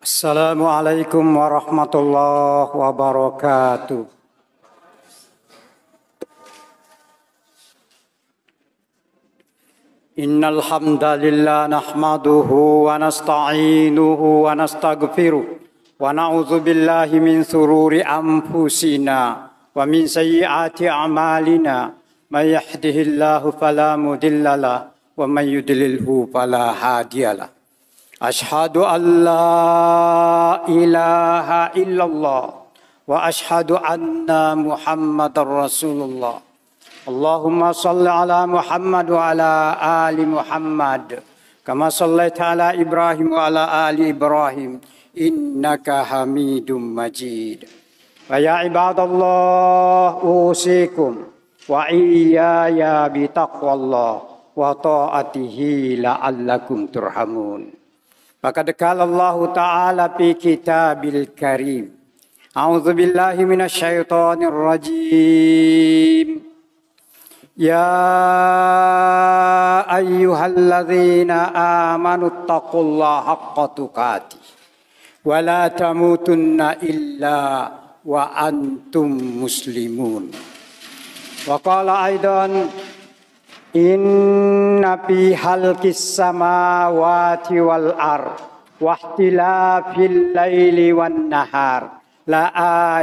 Assalamualaikum warahmatullahi wabarakatuh. Innal hamdalillah nahmaduhu wa nasta'inuhu wa nastaghfiruh wa na'udzu billahi min shururi anfusina wa min sayyiati a'malina. May yahdihillahu fala mudhillalah wa may yudlilhu fala hadiyalah. Ashhadu an la ilaha illallah wa ashhadu anna Muhammadar Rasulullah. Allahumma salli ala Muhammad wa ala ali Muhammad kama sallaita ala Ibrahim wa ala ali Ibrahim innaka Hamidum Majid. Wa ya ibadallah usikum wa iyaya bi taqwallah wa ta'atihi la'allakum turhamun. Faqad qala Allah Ta'ala fi kitabil karim. A'udzu billahi minasy syaithanir rajim. Ya ayyuhalladzina amanu taqullaha haqqa tuqatih wa la tamutunna illa wa antum muslimun. Wa qala aidan inna fi halqis samawati wal ard wa ihtilafil laili wan nahar la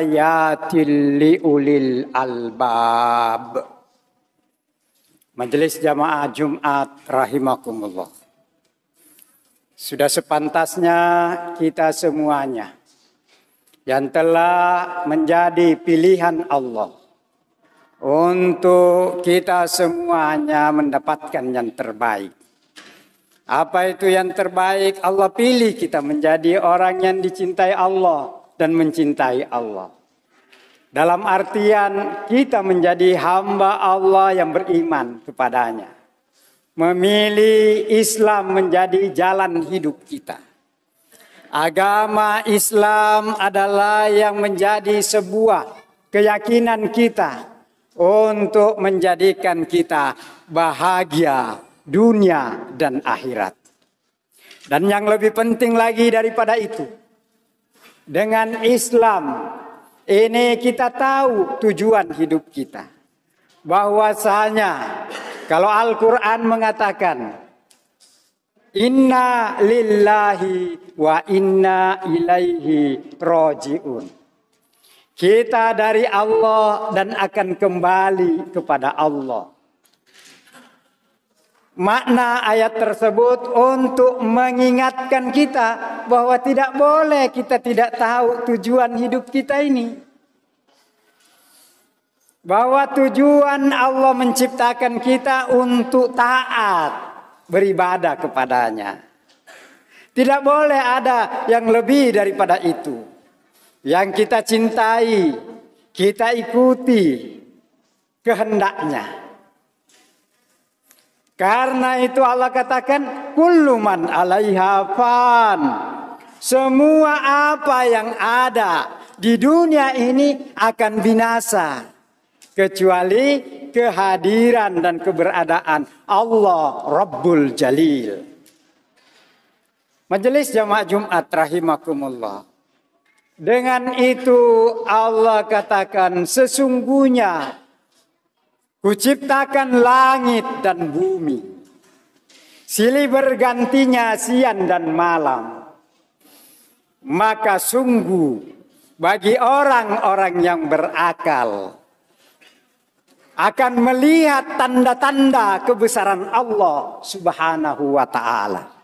ayatil liulil albab. Majelis jamaah Jumat rahimakumullah. Sudah sepantasnya kita semuanya yang telah menjadi pilihan Allah untuk kita semuanya mendapatkan yang terbaik. Apa itu yang terbaik? Allah pilih kita menjadi orang yang dicintai Allah dan mencintai Allah. Dalam artian kita menjadi hamba Allah yang beriman kepadanya. Memilih Islam menjadi jalan hidup kita. Agama Islam adalah yang menjadi sebuah keyakinan kita untuk menjadikan kita bahagia dunia dan akhirat. Dan yang lebih penting lagi daripada itu, dengan Islam ini kita tahu tujuan hidup kita. Bahwasanya kalau Al-Quran mengatakan inna lillahi wa inna ilaihi roji'un. Kita dari Allah dan akan kembali kepada Allah. Makna ayat tersebut untuk mengingatkan kita bahwa tidak boleh kita tidak tahu tujuan hidup kita ini. Bahwa tujuan Allah menciptakan kita untuk taat, beribadah kepadanya. Tidak boleh ada yang lebih daripada itu. Yang kita cintai, kita ikuti kehendaknya. Karena itu Allah katakan kullu man 'alaiha fan. Semua apa yang ada di dunia ini akan binasa kecuali kehadiran dan keberadaan Allah Rabbul Jalil. Majelis jamaah Jumat rahimakumullah. Dengan itu Allah katakan sesungguhnya kuciptakan langit dan bumi. Silih bergantinya siang dan malam. Maka sungguh bagi orang-orang yang berakal akan melihat tanda-tanda kebesaran Allah Subhanahu wa ta'ala.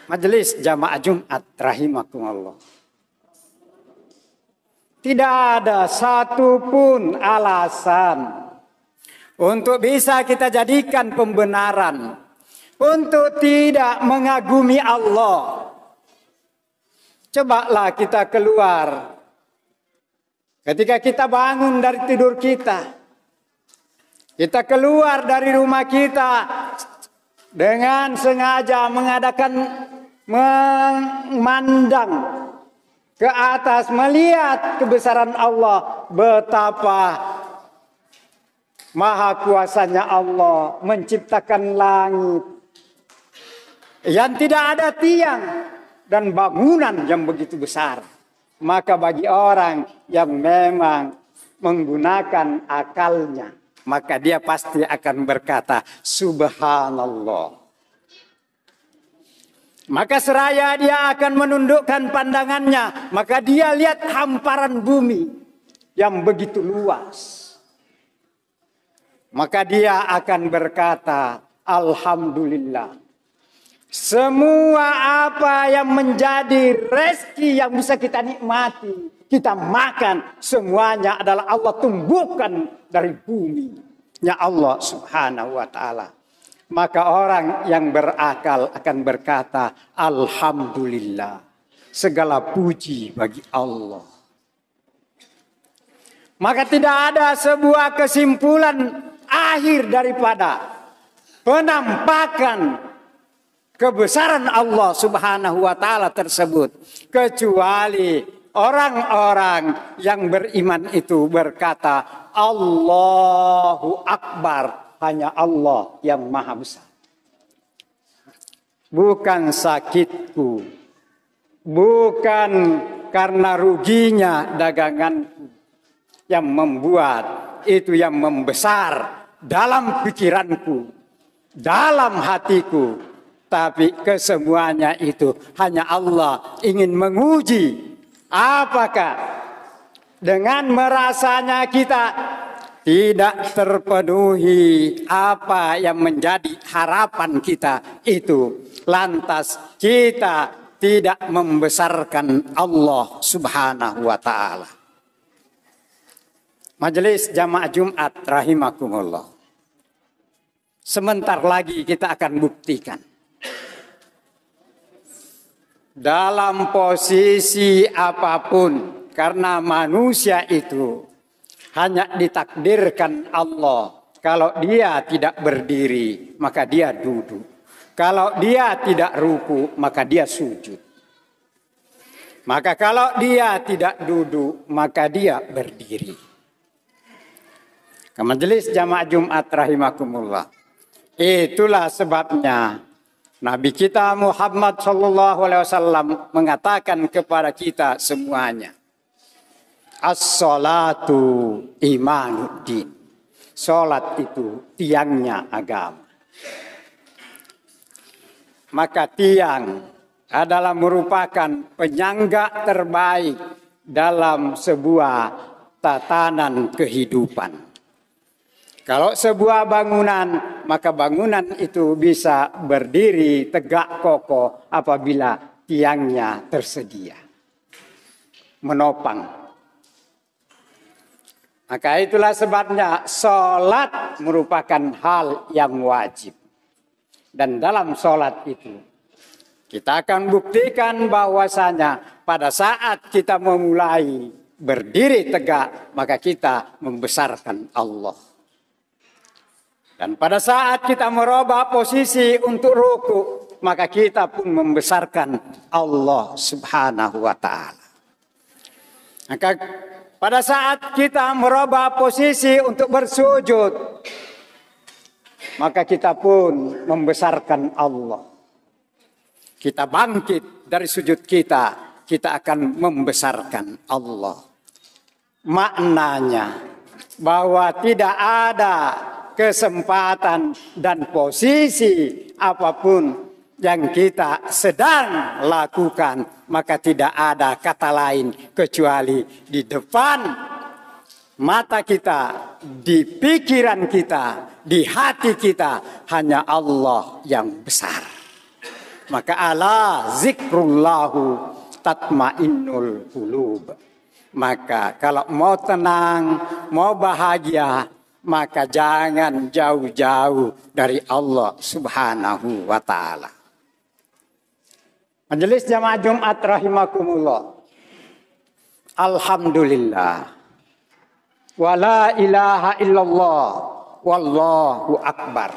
Majelis jamaah Jumat rahimakumullah. Tidak ada satupun alasan untuk bisa kita jadikan pembenaran untuk tidak mengagumi Allah. Cobalah kita keluar. Ketika kita bangun dari tidur kita. Kita keluar dari rumah kita dengan sengaja memandang ke atas, melihat kebesaran Allah, betapa maha kuasanya Allah menciptakan langit yang tidak ada tiang dan bangunan yang begitu besar. Maka bagi orang yang memang menggunakan akalnya, maka dia pasti akan berkata, Subhanallah. Maka seraya dia akan menundukkan pandangannya, maka dia lihat hamparan bumi yang begitu luas. Maka dia akan berkata, Alhamdulillah. Semua apa yang menjadi rezeki yang bisa kita nikmati, kita makan, semuanya adalah Allah tumbuhkan dari bumi-Nya Allah Subhanahu wa ta'ala. Maka orang yang berakal akan berkata, Alhamdulillah. Segala puji bagi Allah. Maka tidak ada sebuah kesimpulan akhir daripada penampakan kebesaran Allah Subhanahu wa ta'ala tersebut, kecuali orang-orang yang beriman itu berkata, Allahu Akbar, hanya Allah yang maha besar. Bukan sakitku, bukan karena ruginya daganganku yang membuat itu yang membesar dalam pikiranku, dalam hatiku. Tapi kesemuanya itu hanya Allah ingin menguji. Apakah dengan merasanya kita tidak terpenuhi apa yang menjadi harapan kita itu, lantas kita tidak membesarkan Allah Subhanahu wa ta'ala. Majelis Jamaah Jumat rahimakumullah. Sebentar lagi kita akan buktikan. Dalam posisi apapun, karena manusia itu hanya ditakdirkan Allah. Kalau dia tidak berdiri, maka dia duduk. Kalau dia tidak ruku, maka dia sujud. Maka kalau dia tidak duduk, maka dia berdiri. Ke Majelis Jamaah Jumat rahimakumullah. Itulah sebabnya Nabi kita Muhammad SAW mengatakan kepada kita semuanya, As-salatu imanuddin. Salat itu tiangnya agama. Maka tiang adalah merupakan penyangga terbaik dalam sebuah tatanan kehidupan. Kalau sebuah bangunan, maka bangunan itu bisa berdiri tegak kokoh apabila tiangnya tersedia, menopang. Maka itulah sebabnya sholat merupakan hal yang wajib. Dan dalam sholat itu, kita akan buktikan bahwasanya pada saat kita memulai berdiri tegak, maka kita membesarkan Allah. Dan pada saat kita merubah posisi untuk ruku, maka kita pun membesarkan Allah Subhanahu wa ta'ala. Maka pada saat kita merubah posisi untuk bersujud, maka kita pun membesarkan Allah. Kita bangkit dari sujud kita, kita akan membesarkan Allah. Maknanya bahwa tidak ada kesempatan dan posisi apapun yang kita sedang lakukan, maka tidak ada kata lain kecuali di depan mata kita, di pikiran kita, di hati kita hanya Allah yang besar. Maka ala zikrullahu tatmainnul qulub. Maka kalau mau tenang, mau bahagia, maka jangan jauh-jauh dari Allah Subhanahu wa ta'ala. Majelis Jamaah Jumat rahimakumullah. Alhamdulillah. Wa la ilaha illallah. Wallahu akbar.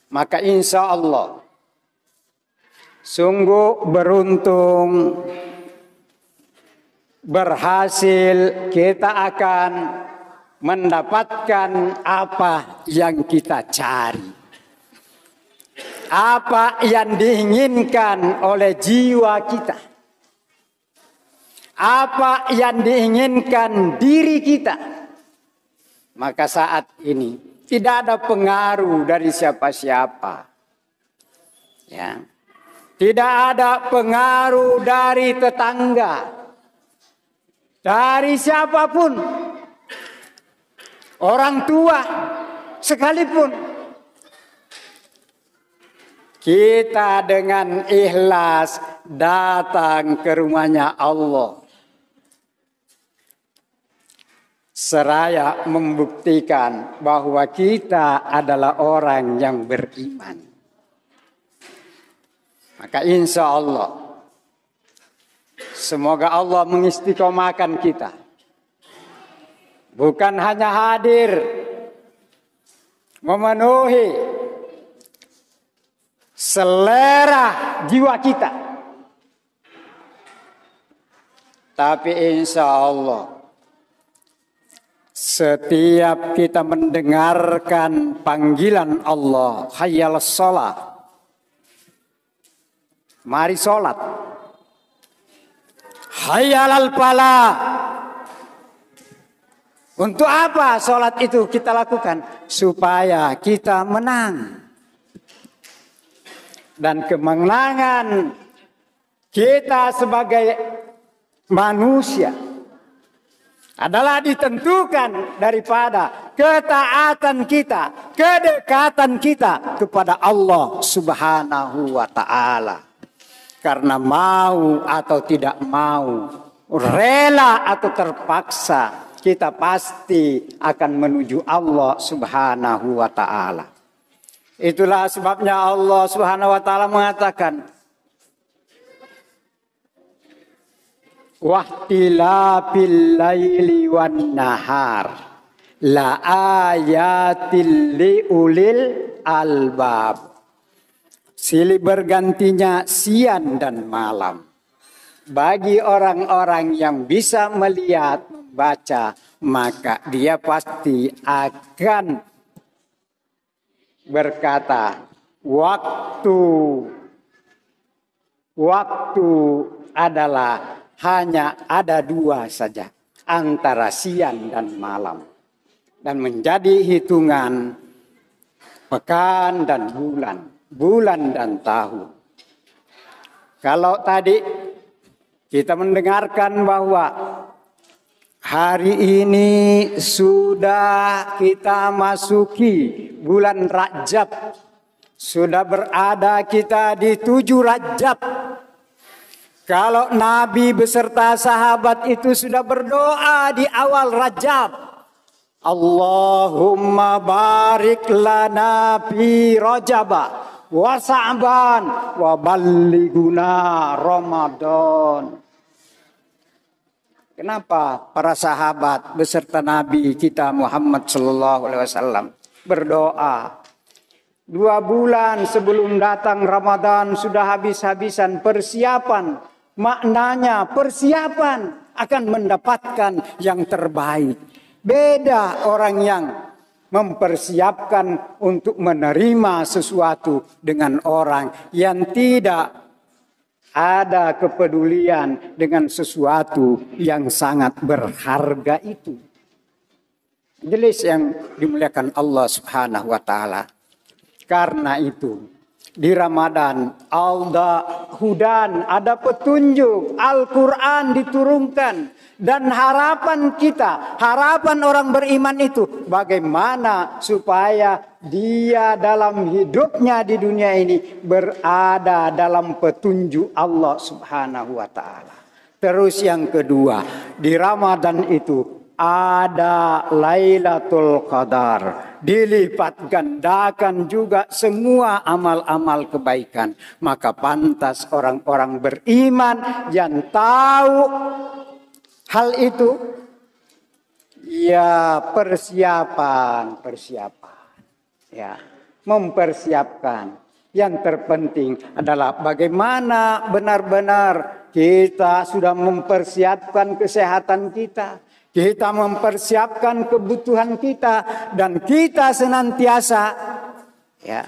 Maka insya Allah sungguh beruntung, berhasil, kita akan mendapatkan apa yang kita cari. apa yang diinginkan oleh jiwa kita, apa yang diinginkan diri kita, maka saat ini tidak ada pengaruh dari siapa-siapa. Ya. Tidak ada pengaruh dari tetangga, dari siapapun, orang tua sekalipun. Kita dengan ikhlas datang ke rumahnya Allah, seraya membuktikan bahwa kita adalah orang yang beriman. Maka insya Allah, semoga Allah mengistiqomahkan kita. Bukan hanya hadir, memenuhi selera jiwa kita. Tapi insya Allah, setiap kita mendengarkan panggilan Allah, hayyal sholat, mari sholat, hayyalal falah. Untuk apa sholat itu kita lakukan? Supaya kita menang. Dan kemenangan kita sebagai manusia adalah ditentukan daripada ketaatan kita, kedekatan kita kepada Allah Subhanahu wa ta'ala. Karena mau atau tidak mau, rela atau terpaksa, kita pasti akan menuju Allah Subhanahu wa ta'ala. Itulah sebabnya Allah Subhanahu wa ta'ala mengatakan, wahtilafil laili wan nahar la ayatil liulil albab. Silih bergantinya siang dan malam bagi orang-orang yang bisa melihat, membaca, maka dia pasti akan berkata, waktu adalah hanya ada dua saja, antara siang dan malam, dan menjadi hitungan pekan dan bulan dan tahun. Kalau tadi kita mendengarkan bahwa hari ini sudah kita masuki bulan Rajab, sudah berada kita di 7 Rajab. Kalau Nabi beserta sahabat itu sudah berdoa di awal Rajab, Allahumma barik lana fi Rajaba wa Sa'ban wa ballighuna Ramadan. Kenapa para sahabat beserta Nabi kita Muhammad sallallahu alaihi wasallam berdoa 2 bulan sebelum datang Ramadan sudah habis-habisan persiapan, maknanya persiapan akan mendapatkan yang terbaik. Beda orang yang mempersiapkan untuk menerima sesuatu dengan orang yang tidak ada kepedulian dengan sesuatu yang sangat berharga itu. Jelas yang dimuliakan Allah Subhanahu wa ta'ala. Karena itu di Ramadan ada hudan, ada petunjuk, Al-Quran diturunkan. Dan harapan kita, harapan orang beriman itu bagaimana supaya dia dalam hidupnya di dunia ini berada dalam petunjuk Allah Subhanahu wa ta'ala. Terus yang kedua, di Ramadan itu ada Lailatul Qadar. Dilipat gandakan juga semua amal-amal kebaikan. Maka pantas orang-orang beriman yang tahu hal itu, ya persiapan, ya mempersiapkan. Yang terpenting adalah bagaimana benar-benar kita sudah mempersiapkan kesehatan kita, kita mempersiapkan kebutuhan kita, dan kita senantiasa ya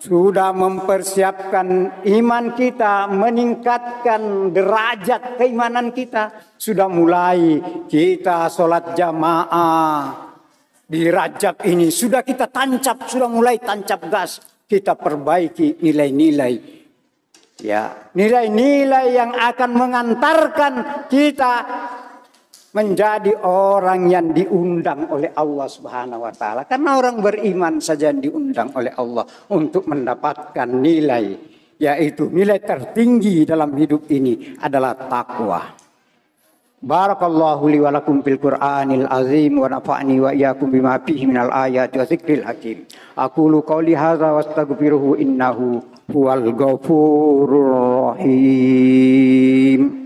sudah mempersiapkan iman kita, meningkatkan derajat keimanan kita. Sudah mulai kita sholat jamaah di Rajab ini. Sudah kita tancap, sudah mulai tancap gas. Kita perbaiki nilai-nilai. Ya, nilai-nilai yang akan mengantarkan kita menjadi orang yang diundang oleh Allah Subhanahu wa taala. Karena orang beriman saja yang diundang oleh Allah untuk mendapatkan nilai, yaitu nilai tertinggi dalam hidup ini adalah takwa. Barakallahu li wa lakum fil Qur'anil azim wa nafa'ni wa iyyakum bima fihi minal ayati wa dzikril hakim. Aqulu qouli hadza wastaghfiruhu innahu huwal ghafurur rahim.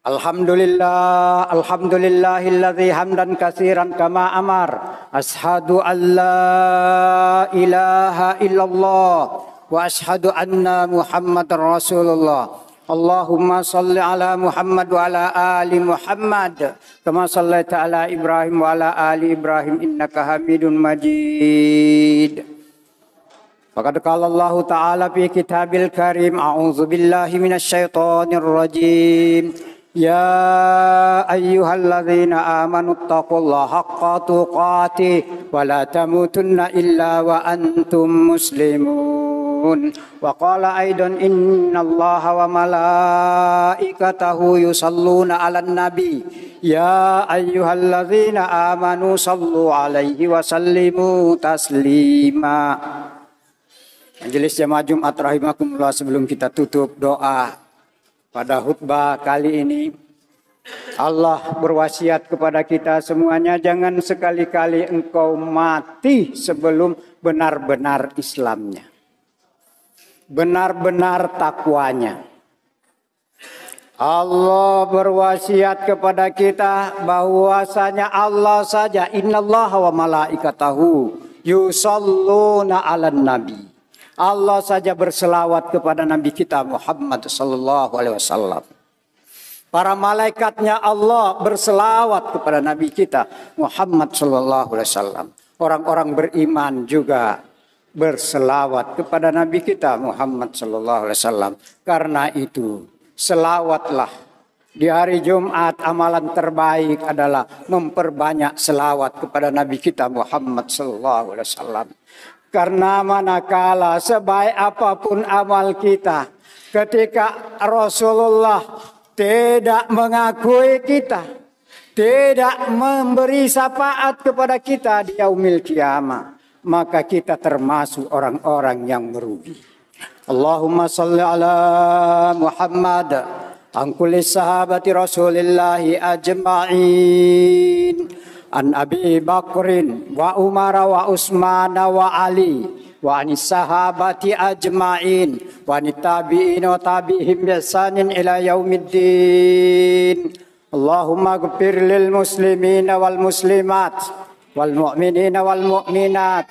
Alhamdulillah, alhamdulillahilladzi hamdan katsiran kama amar. Ashhadu an la ilaha illallah wa ashhadu anna Muhammadar Rasulullah. Allahumma salli ala Muhammad wa ala ali Muhammad kama sallaita ala Ibrahim wa ala ali Ibrahim innaka Hamidun Majid. Faqad qala Allah Ta'ala fi kitabil karim, a'udzu billahi minasyaitonir rajim. Ya ayyuhalladzina amanu taqullaha haqqa tuqatih wa la tamutunna illa wa antum muslimun. Wa qala aidan innallaha wa malaikatahu yusalluna 'alan nabi. Ya ayyuhalladzina amanu sallu 'alaihi wa sallimu taslima. Majelis Jamaah Jumat rahimakumullah, sebelum kita tutup doa pada khutbah kali ini, Allah berwasiat kepada kita semuanya, jangan sekali-kali engkau mati sebelum benar-benar Islamnya, benar-benar takwanya. Allah berwasiat kepada kita bahwasanya Allah saja, innallaha wa malaikatahu yusalluna 'alan nabi. Allah saja berselawat kepada Nabi kita Muhammad sallallahu alaihi wasallam. Para malaikatnya Allah berselawat kepada Nabi kita Muhammad sallallahu alaihi wasallam. Orang-orang beriman juga berselawat kepada Nabi kita Muhammad sallallahu alaihi wasallam. Karena itu, selawatlah di hari Jumat. Amalan terbaik adalah memperbanyak selawat kepada Nabi kita Muhammad sallallahu alaihi wasallam. Karena manakala sebaik apapun amal kita, ketika Rasulullah tidak mengakui kita, tidak memberi syafaat kepada kita di yaumil qiyamah, maka kita termasuk orang-orang yang merugi. Allahumma salli ala Muhammad an kulli sahabati Rasulillahi ajma'in. An Abi Bakrin wa Umar wa Utsman wa Ali wa anis sahabati ajma'in wa tabi'in wa tabi'ihim bi ihsanin ila yaumiddin. Allahumma ighfir lil muslimin wal muslimat wal mu'minin wal mu'minat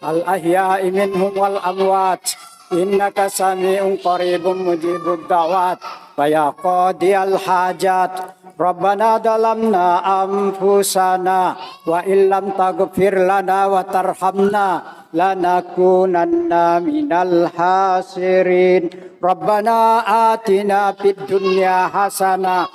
al ahya'i minhum wal amwat innaka sami'un qaribun mujibud da'wat wa ya qadiyal hajat. Rabbana dalamna anfusana wa illam taghfir lana wa tarhamna lanakunanna minal hasirin. Rabbana atina fid dunya hasanah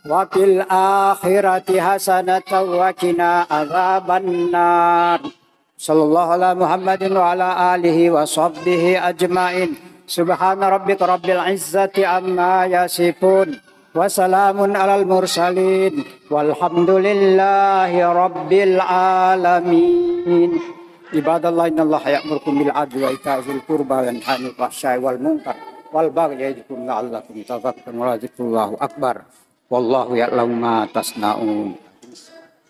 wa fil akhirati hasanatan wa qina adzabannar. Sallallahu ala Muhammadin wa ala alihi wa sahbihi ajmain. Subhana rabbika rabbil izzati amma yasifun. Wassalamun alal mursalin walhamdulillahi rabbil alamin. Ibadallah, innallaha ya'murukum bil adli wa ita'i dzil qurba wa yanha 'anil fahsya'i wal munkar wal baghi ya'idukum la'allakum tadhakkarun wa dzikrullahi akbar. Wallahu ya'lamu ma tasna'un.